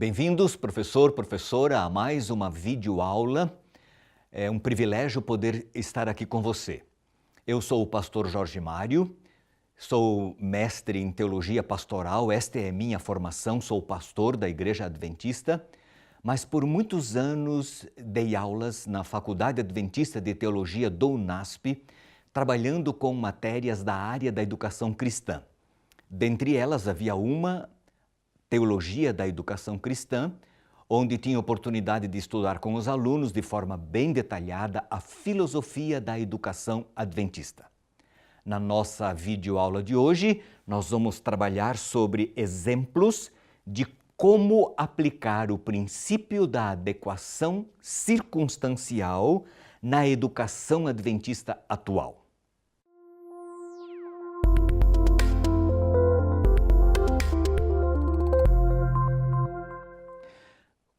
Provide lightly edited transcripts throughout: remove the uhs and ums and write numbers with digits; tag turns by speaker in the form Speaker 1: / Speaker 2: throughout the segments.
Speaker 1: Bem-vindos, professor, professora, a mais uma videoaula. É um privilégio poder estar aqui com você. Eu sou o pastor Jorge Mário, sou mestre em teologia pastoral, esta é minha formação, sou pastor da Igreja Adventista, mas por muitos anos dei aulas na Faculdade Adventista de Teologia do UNASP, trabalhando com matérias da área da educação cristã. Dentre elas havia uma, Teologia da Educação Cristã, onde tinha oportunidade de estudar com os alunos de forma bem detalhada a filosofia da educação adventista. Na nossa videoaula de hoje, nós vamos trabalhar sobre exemplos de como aplicar o princípio da adequação circunstancial na educação adventista atual.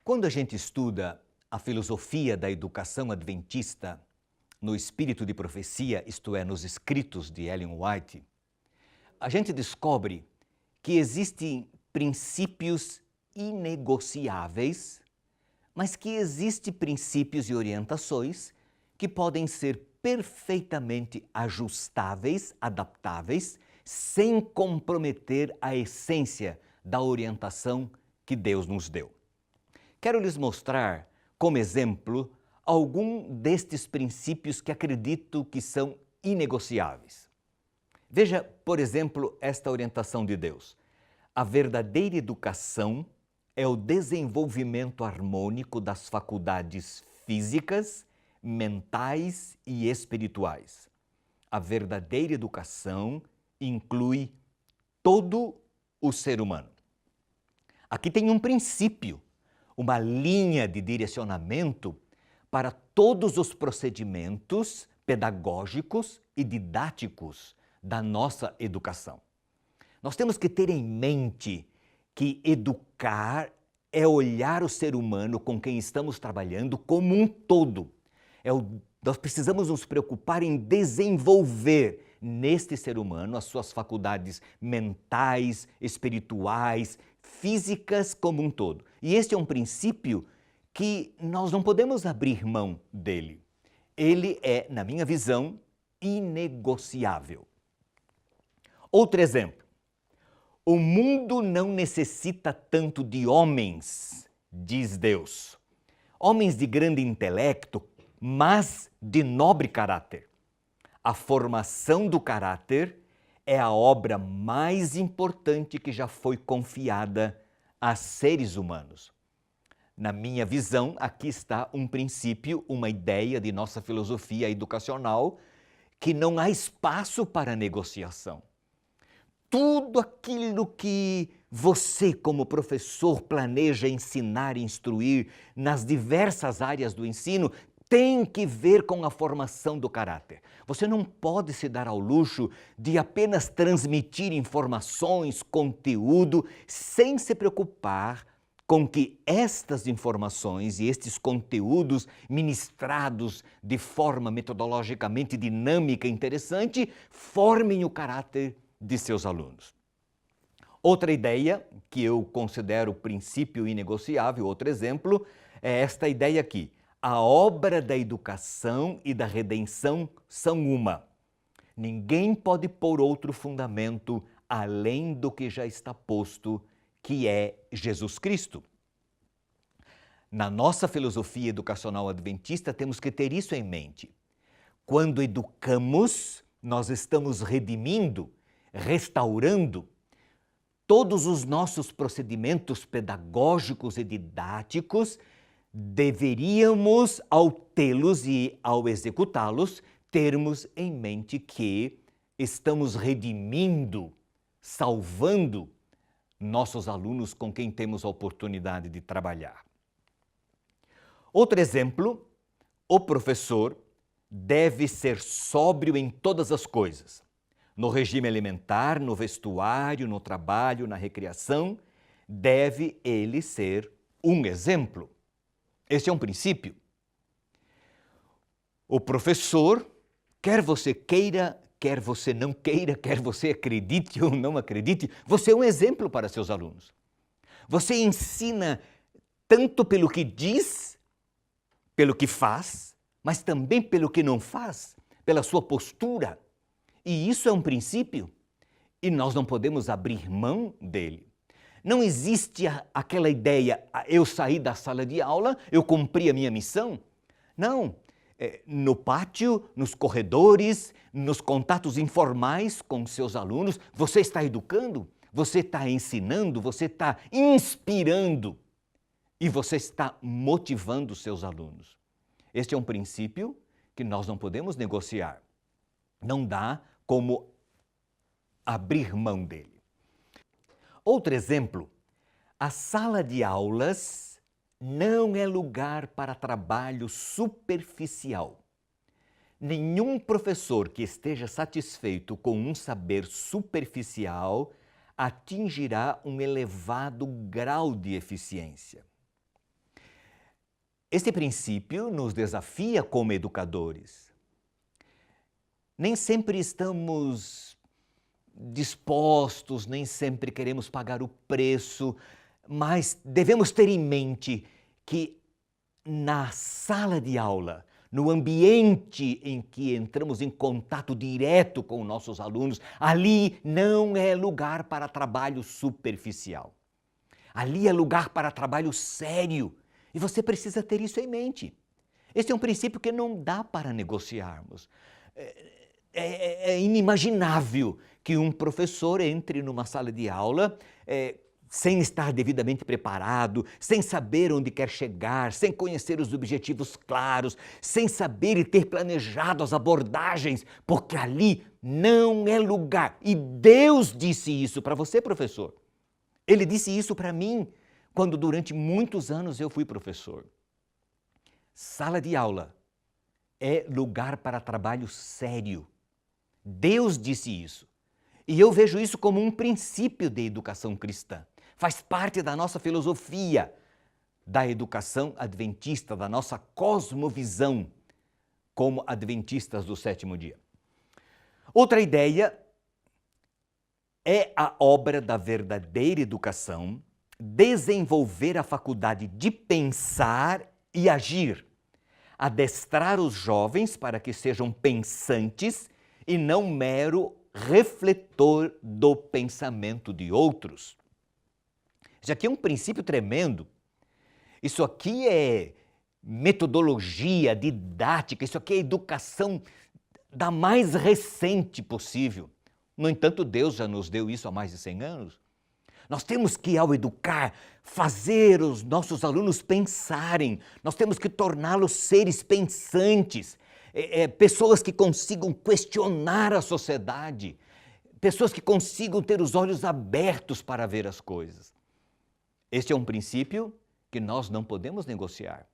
Speaker 1: Quando a gente estuda a filosofia da educação adventista no espírito de profecia, isto é, nos escritos de Ellen White, a gente descobre que existem princípios inegociáveis, mas que existem princípios e orientações que podem ser perfeitamente ajustáveis, adaptáveis, sem comprometer a essência da orientação que Deus nos deu. Quero lhes mostrar, como exemplo, algum destes princípios que acredito que são inegociáveis. Veja, por exemplo, esta orientação de Deus. A verdadeira educação é o desenvolvimento harmônico das faculdades físicas, mentais e espirituais. A verdadeira educação inclui todo o ser humano. Aqui tem um princípio, uma linha de direcionamento para todos os procedimentos pedagógicos e didáticos da nossa educação. Nós temos que ter em mente que educar é olhar o ser humano com quem estamos trabalhando como um todo. Nós precisamos nos preocupar em desenvolver neste ser humano as suas faculdades mentais, espirituais, físicas como um todo. E este é um princípio que nós não podemos abrir mão dele. Ele é, na minha visão, inegociável. Outro exemplo. O mundo não necessita tanto de homens, diz Deus. Homens de grande intelecto, mas de nobre caráter. A formação do caráter é a obra mais importante que já foi confiada a seres humanos. Na minha visão, aqui está um princípio, uma ideia de nossa filosofia educacional que não há espaço para negociação. Tudo aquilo que você, como professor, planeja ensinar e instruir nas diversas áreas do ensino tem que ver com a formação do caráter. Você não pode se dar ao luxo de apenas transmitir informações, conteúdo, sem se preocupar com que estas informações e estes conteúdos ministrados de forma metodologicamente dinâmica e interessante formem o caráter de seus alunos. Outra ideia que eu considero princípio inegociável, outro exemplo, é esta ideia aqui. A obra da educação e da redenção são uma. Ninguém pode pôr outro fundamento além do que já está posto, que é Jesus Cristo. Na nossa filosofia educacional adventista, temos que ter isso em mente. Quando educamos, nós estamos redimindo, restaurando todos os nossos procedimentos pedagógicos e didáticos. Deveríamos, ao tê-los e ao executá-los, termos em mente que estamos redimindo, salvando nossos alunos com quem temos a oportunidade de trabalhar. Outro exemplo, o professor deve ser sóbrio em todas as coisas. No regime alimentar, no vestuário, no trabalho, na recreação, deve ele ser um exemplo. Este é um princípio. O professor, quer você queira, quer você não queira, quer você acredite ou não acredite, você é um exemplo para seus alunos. Você ensina tanto pelo que diz, pelo que faz, mas também pelo que não faz, pela sua postura. E isso é um princípio e nós não podemos abrir mão dele. Não existe aquela ideia, eu saí da sala de aula, eu cumpri a minha missão. Não. No pátio, nos corredores, nos contatos informais com seus alunos, você está educando, você está ensinando, você está inspirando e você está motivando seus alunos. Este é um princípio que nós não podemos negociar. Não dá como abrir mão dele. Outro exemplo, a sala de aulas não é lugar para trabalho superficial. Nenhum professor que esteja satisfeito com um saber superficial atingirá um elevado grau de eficiência. Este princípio nos desafia como educadores. Nem sempre estamos dispostos, nem sempre queremos pagar o preço, mas devemos ter em mente que na sala de aula, no ambiente em que entramos em contato direto com nossos alunos, ali não é lugar para trabalho superficial. Ali é lugar para trabalho sério e você precisa ter isso em mente. Este é um princípio que não dá para negociarmos. É inimaginável que um professor entre numa sala de aula sem estar devidamente preparado, sem saber onde quer chegar, sem conhecer os objetivos claros, sem saber e ter planejado as abordagens, porque ali não é lugar. E Deus disse isso para você, professor. Ele disse isso para mim quando durante muitos anos eu fui professor. Sala de aula é lugar para trabalho sério. Deus disse isso. E eu vejo isso como um princípio de educação cristã. Faz parte da nossa filosofia, da educação adventista, da nossa cosmovisão como adventistas do sétimo dia. Outra ideia é a obra da verdadeira educação desenvolver a faculdade de pensar e agir, adestrar os jovens para que sejam pensantes e não mero refletor do pensamento de outros. Isso aqui é um princípio tremendo. Isso aqui é metodologia didática, isso aqui é educação da mais recente possível. No entanto, Deus já nos deu isso há mais de 100 anos. Nós temos que, ao educar, fazer os nossos alunos pensarem. Nós temos que torná-los seres pensantes, pessoas que consigam questionar a sociedade, pessoas que consigam ter os olhos abertos para ver as coisas. Este é um princípio que nós não podemos negociar.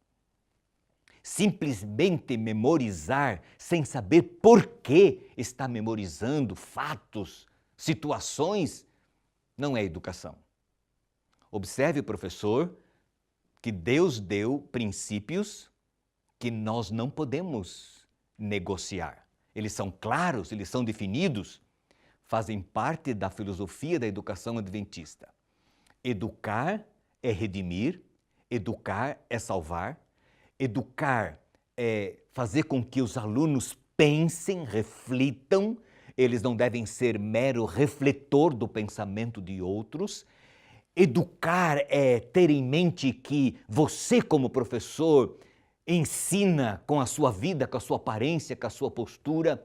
Speaker 1: Simplesmente memorizar sem saber por que está memorizando fatos, situações, não é educação. Observe, professor, que Deus deu princípios que nós não podemos negociar. Eles são claros, eles são definidos, fazem parte da filosofia da educação adventista. Educar é redimir, educar é salvar, educar é fazer com que os alunos pensem, reflitam, eles não devem ser mero refletor do pensamento de outros. Educar é ter em mente que você, como professor, ensina com a sua vida, com a sua aparência, com a sua postura.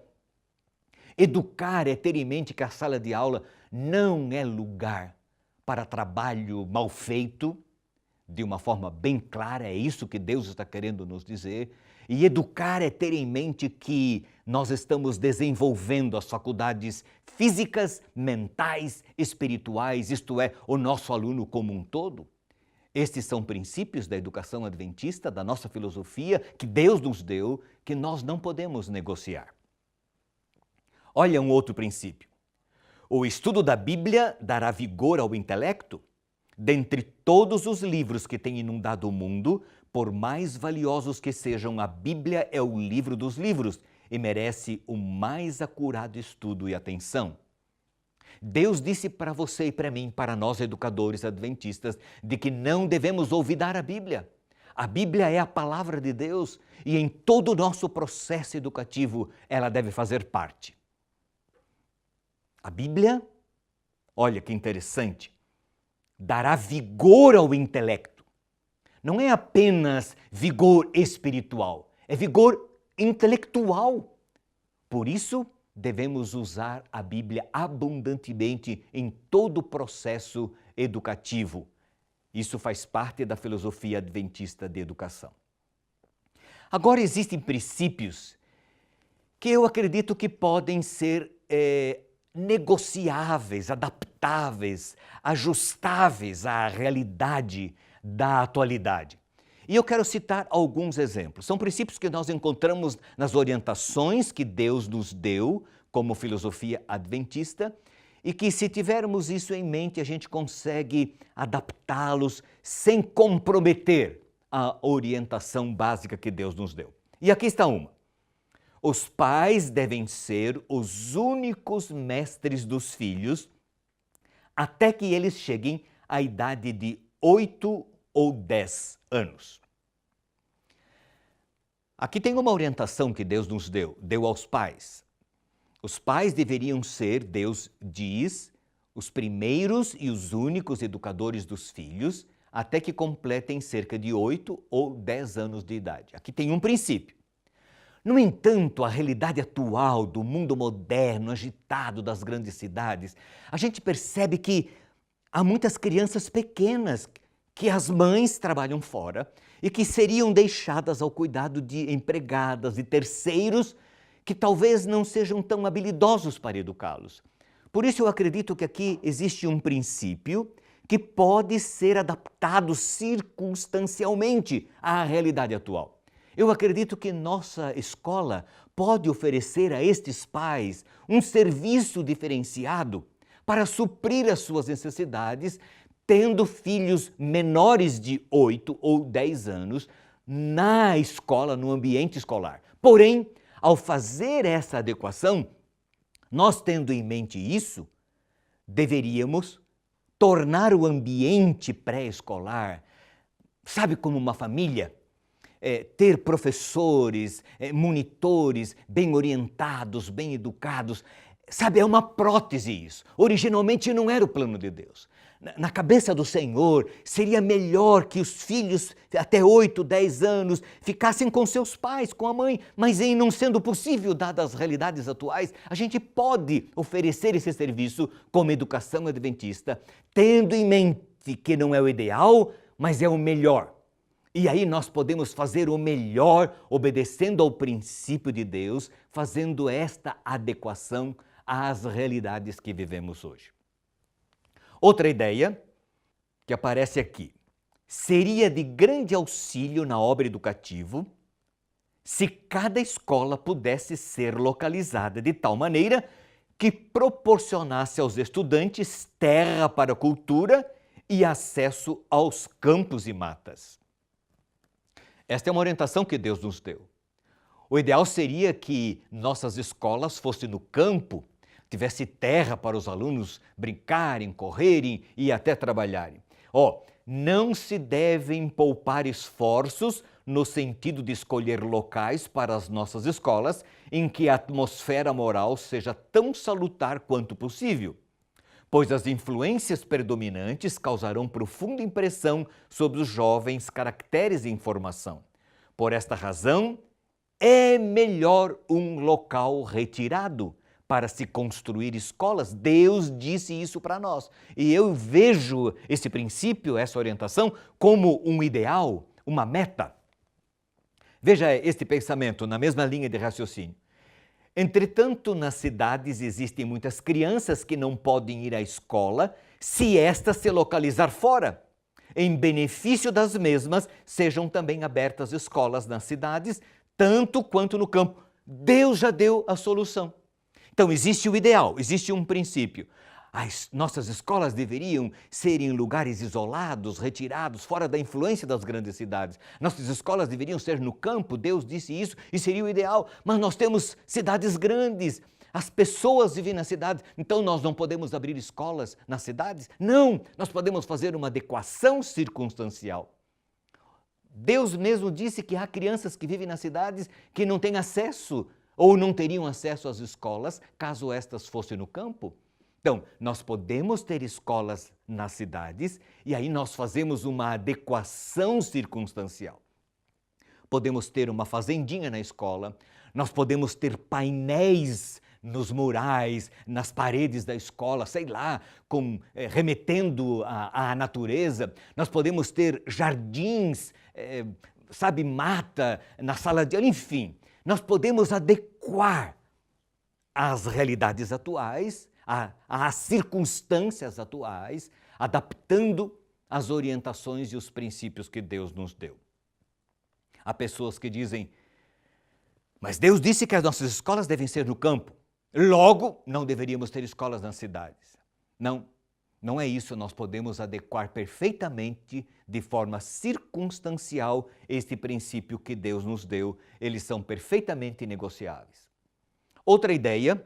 Speaker 1: Educar é ter em mente que a sala de aula não é lugar para trabalho mal feito, de uma forma bem clara, é isso que Deus está querendo nos dizer. E educar é ter em mente que nós estamos desenvolvendo as faculdades físicas, mentais, espirituais, isto é, o nosso aluno como um todo. Estes são princípios da educação adventista, da nossa filosofia, que Deus nos deu, que nós não podemos negociar. Olha um outro princípio. O estudo da Bíblia dará vigor ao intelecto? Dentre todos os livros que têm inundado o mundo, por mais valiosos que sejam, a Bíblia é o livro dos livros e merece o mais acurado estudo e atenção. Deus disse para você e para mim, para nós educadores adventistas, de que não devemos olvidar a Bíblia. A Bíblia é a palavra de Deus e em todo o nosso processo educativo ela deve fazer parte. A Bíblia, olha que interessante, dará vigor ao intelecto. Não é apenas vigor espiritual, é vigor intelectual. Por isso, devemos usar a Bíblia abundantemente em todo o processo educativo. Isso faz parte da filosofia adventista de educação. Agora, existem princípios que eu acredito que podem ser negociáveis, adaptáveis, ajustáveis à realidade da atualidade. E eu quero citar alguns exemplos. São princípios que nós encontramos nas orientações que Deus nos deu como filosofia adventista e que, se tivermos isso em mente, a gente consegue adaptá-los sem comprometer a orientação básica que Deus nos deu. E aqui está uma. Os pais devem ser os únicos mestres dos filhos até que eles cheguem à idade de 8 ou 10 anos. Aqui tem uma orientação que Deus nos deu aos pais. Os pais deveriam ser, Deus diz, os primeiros e os únicos educadores dos filhos até que completem cerca de 8 ou 10 anos de idade. Aqui tem um princípio. No entanto, a realidade atual do mundo moderno, agitado das grandes cidades, a gente percebe que há muitas crianças pequenas que as mães trabalham fora e que seriam deixadas ao cuidado de empregadas e terceiros que talvez não sejam tão habilidosos para educá-los. Por isso eu acredito que aqui existe um princípio que pode ser adaptado circunstancialmente à realidade atual. Eu acredito que nossa escola pode oferecer a estes pais um serviço diferenciado para suprir as suas necessidades, tendo filhos menores de 8 ou 10 anos na escola, no ambiente escolar. Porém, ao fazer essa adequação, nós tendo em mente isso, deveríamos tornar o ambiente pré-escolar, sabe, como uma família? Ter professores, monitores bem orientados, bem educados. Sabe, é uma prótese isso. Originalmente não era o plano de Deus. Na cabeça do Senhor, seria melhor que os filhos até 8, 10 anos ficassem com seus pais, com a mãe, mas em não sendo possível, dadas as realidades atuais, a gente pode oferecer esse serviço como educação adventista, tendo em mente que não é o ideal, mas é o melhor. E aí nós podemos fazer o melhor, obedecendo ao princípio de Deus, fazendo esta adequação às realidades que vivemos hoje. Outra ideia que aparece aqui. Seria de grande auxílio na obra educativa se cada escola pudesse ser localizada de tal maneira que proporcionasse aos estudantes terra para a cultura e acesso aos campos e matas. Esta é uma orientação que Deus nos deu. O ideal seria que nossas escolas fossem no campo, tivesse terra para os alunos brincarem, correrem e até trabalharem. Não se devem poupar esforços no sentido de escolher locais para as nossas escolas em que a atmosfera moral seja tão salutar quanto possível, pois as influências predominantes causarão profunda impressão sobre os jovens caracteres em formação. Por esta razão, é melhor um local retirado para se construir escolas. Deus disse isso para nós. E eu vejo esse princípio, essa orientação, como um ideal, uma meta. Veja este pensamento na mesma linha de raciocínio. Entretanto, nas cidades existem muitas crianças que não podem ir à escola se esta se localizar fora. Em benefício das mesmas, sejam também abertas escolas nas cidades, tanto quanto no campo. Deus já deu a solução. Então, existe o ideal, existe um princípio. As nossas escolas deveriam ser em lugares isolados, retirados, fora da influência das grandes cidades. Nossas escolas deveriam ser no campo, Deus disse isso e seria o ideal. Mas nós temos cidades grandes, As pessoas vivem nas cidades, então nós não podemos abrir escolas nas cidades? Não, nós podemos fazer uma adequação circunstancial. Deus mesmo disse que há crianças que vivem nas cidades que não têm acesso ou não teriam acesso às escolas caso estas fossem no campo. Então, nós podemos ter escolas nas cidades e aí nós fazemos uma adequação circunstancial. Podemos ter uma fazendinha na escola, nós podemos ter painéis nos murais, nas paredes da escola, sei lá, remetendo à natureza. Nós podemos ter jardins, mata na sala de aula, enfim. Nós podemos adequar às realidades atuais, às circunstâncias atuais, adaptando as orientações e os princípios que Deus nos deu. Há pessoas que dizem, mas Deus disse que as nossas escolas devem ser no campo. Logo, não deveríamos ter escolas nas cidades. Não, não é isso. Nós podemos adequar perfeitamente, de forma circunstancial, este princípio que Deus nos deu. Eles são perfeitamente negociáveis. Outra ideia,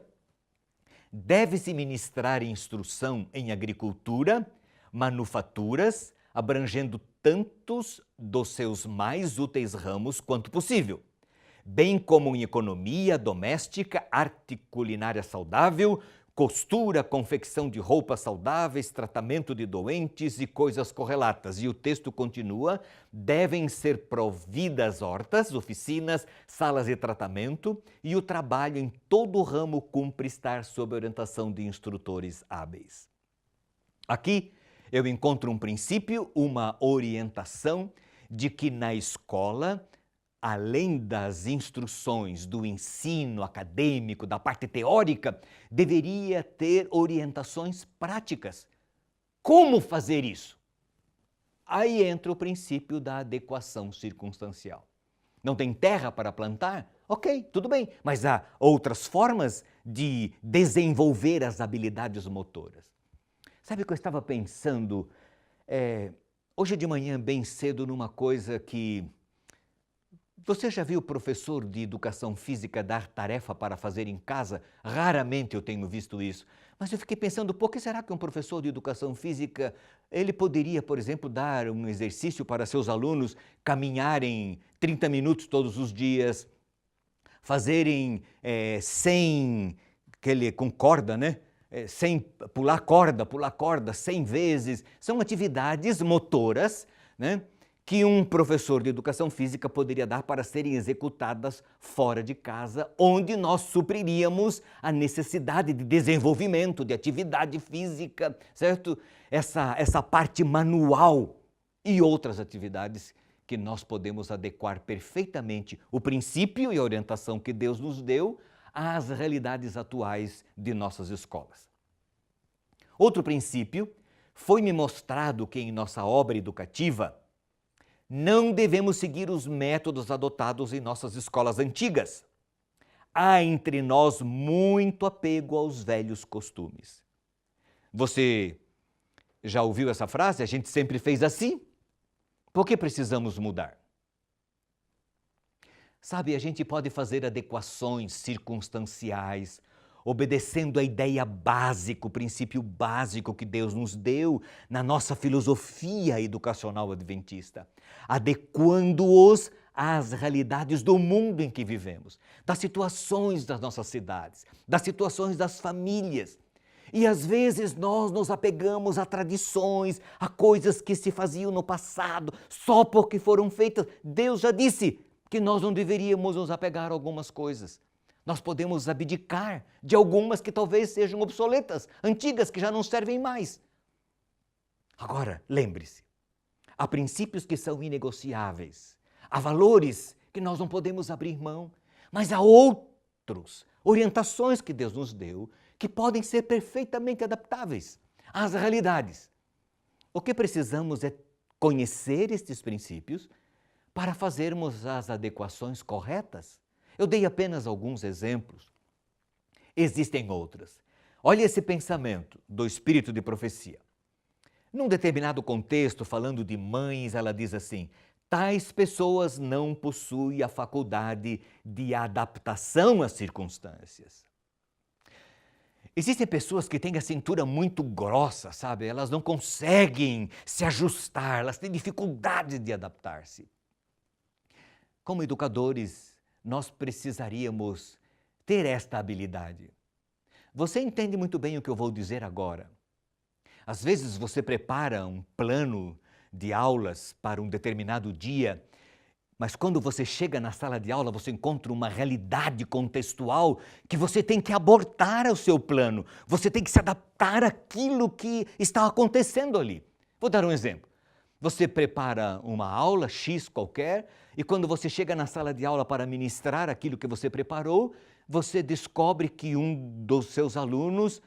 Speaker 1: deve-se ministrar instrução em agricultura, manufaturas, abrangendo tantos dos seus mais úteis ramos quanto possível, bem como em economia doméstica, arte culinária saudável, costura, confecção de roupas saudáveis, tratamento de doentes e coisas correlatas. E o texto continua, devem ser providas hortas, oficinas, salas de tratamento e o trabalho em todo o ramo cumpre estar sob orientação de instrutores hábeis. Aqui eu encontro um princípio, uma orientação de que na escola, além das instruções, do ensino acadêmico, da parte teórica, deveria ter orientações práticas. Como fazer isso? Aí entra o princípio da adequação circunstancial. Não tem terra para plantar? Ok, tudo bem, mas há outras formas de desenvolver as habilidades motoras. Sabe o que eu estava pensando hoje de manhã, bem cedo, numa coisa que... Você já viu o professor de educação física dar tarefa para fazer em casa? Raramente eu tenho visto isso. Mas eu fiquei pensando, por que será que um professor de educação física, ele poderia, por exemplo, dar um exercício para seus alunos caminharem 30 minutos todos os dias, fazerem 100, com corda, né? Sem pular corda 100 vezes. São atividades motoras, né, que um professor de educação física poderia dar para serem executadas fora de casa, onde nós supriríamos a necessidade de desenvolvimento, de atividade física, certo? Essa parte manual e outras atividades que nós podemos adequar perfeitamente o princípio e a orientação que Deus nos deu às realidades atuais de nossas escolas. Outro princípio, foi-me mostrado que em nossa obra educativa não devemos seguir os métodos adotados em nossas escolas antigas. Há entre nós muito apego aos velhos costumes. Você já ouviu essa frase? A gente sempre fez assim. Por que precisamos mudar? Sabe, a gente pode fazer adequações circunstanciais, obedecendo a ideia básica, o princípio básico que Deus nos deu na nossa filosofia educacional adventista, adequando-os às realidades do mundo em que vivemos, das situações das nossas cidades, das situações das famílias. E às vezes nós nos apegamos a tradições, a coisas que se faziam no passado, só porque foram feitas. Deus já disse que nós não deveríamos nos apegar a algumas coisas. Nós podemos abdicar de algumas que talvez sejam obsoletas, antigas, que já não servem mais. Agora, lembre-se, há princípios que são inegociáveis, há valores que nós não podemos abrir mão, mas há outros, orientações que Deus nos deu, que podem ser perfeitamente adaptáveis às realidades. O que precisamos é conhecer estes princípios para fazermos as adequações corretas. Eu dei apenas alguns exemplos. Existem outras. Olha esse pensamento do espírito de profecia. Num determinado contexto, falando de mães, ela diz assim: tais pessoas não possuem a faculdade de adaptação às circunstâncias. Existem pessoas que têm a cintura muito grossa, sabe? Elas não conseguem se ajustar, elas têm dificuldade de adaptar-se. Como educadores, nós precisaríamos ter esta habilidade. Você entende muito bem o que eu vou dizer agora. Às vezes você prepara um plano de aulas para um determinado dia, mas quando você chega na sala de aula, você encontra uma realidade contextual que você tem que abortar o seu plano. Você tem que se adaptar àquilo que está acontecendo ali. Vou dar um exemplo. Você prepara uma aula X qualquer e quando você chega na sala de aula para ministrar aquilo que você preparou, você descobre que um dos seus alunos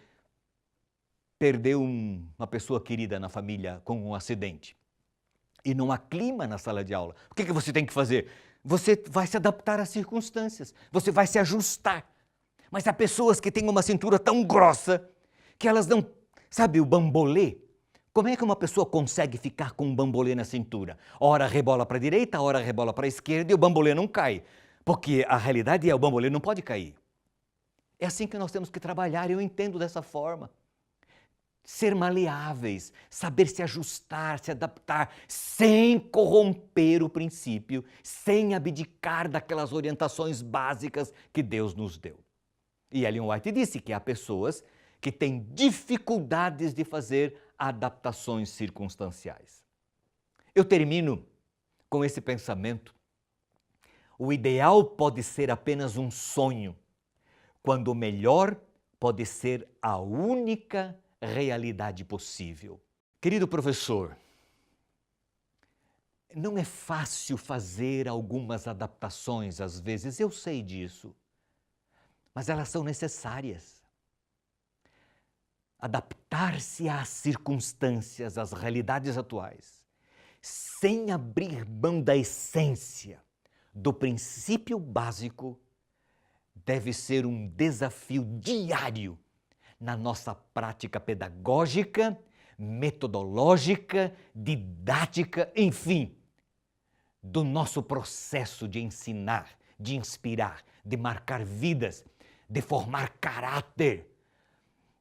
Speaker 1: perdeu uma pessoa querida na família com um acidente. E não há clima na sala de aula. O que você tem que fazer? Você vai se adaptar às circunstâncias, você vai se ajustar. Mas há pessoas que têm uma cintura tão grossa que elas não... Sabe o bambolê? Como é que uma pessoa consegue ficar com um bambolê na cintura? Ora rebola para a direita, ora rebola para a esquerda e o bambolê não cai. Porque a realidade é o bambolê não pode cair. É assim que nós temos que trabalhar, eu entendo dessa forma. Ser maleáveis, saber se ajustar, se adaptar, sem corromper o princípio, sem abdicar daquelas orientações básicas que Deus nos deu. E Ellen White disse que há pessoas que têm dificuldades de fazer adaptações circunstanciais. Eu termino com esse pensamento. O ideal pode ser apenas um sonho, quando o melhor pode ser a única realidade possível. Querido professor, não é fácil fazer algumas adaptações às vezes, eu sei disso, mas elas são necessárias. Adaptar-se às circunstâncias, às realidades atuais, sem abrir mão da essência, do princípio básico, deve ser um desafio diário na nossa prática pedagógica, metodológica, didática, enfim, do nosso processo de ensinar, de inspirar, de marcar vidas, de formar caráter,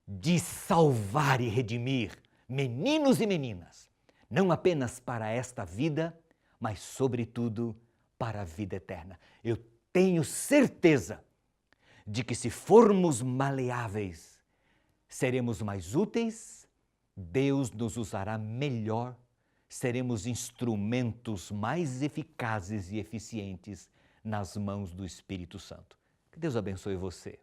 Speaker 1: de salvar e redimir meninos e meninas, não apenas para esta vida, mas sobretudo para a vida eterna. Eu tenho certeza de que se formos maleáveis, seremos mais úteis, Deus nos usará melhor, seremos instrumentos mais eficazes e eficientes nas mãos do Espírito Santo. Que Deus abençoe você.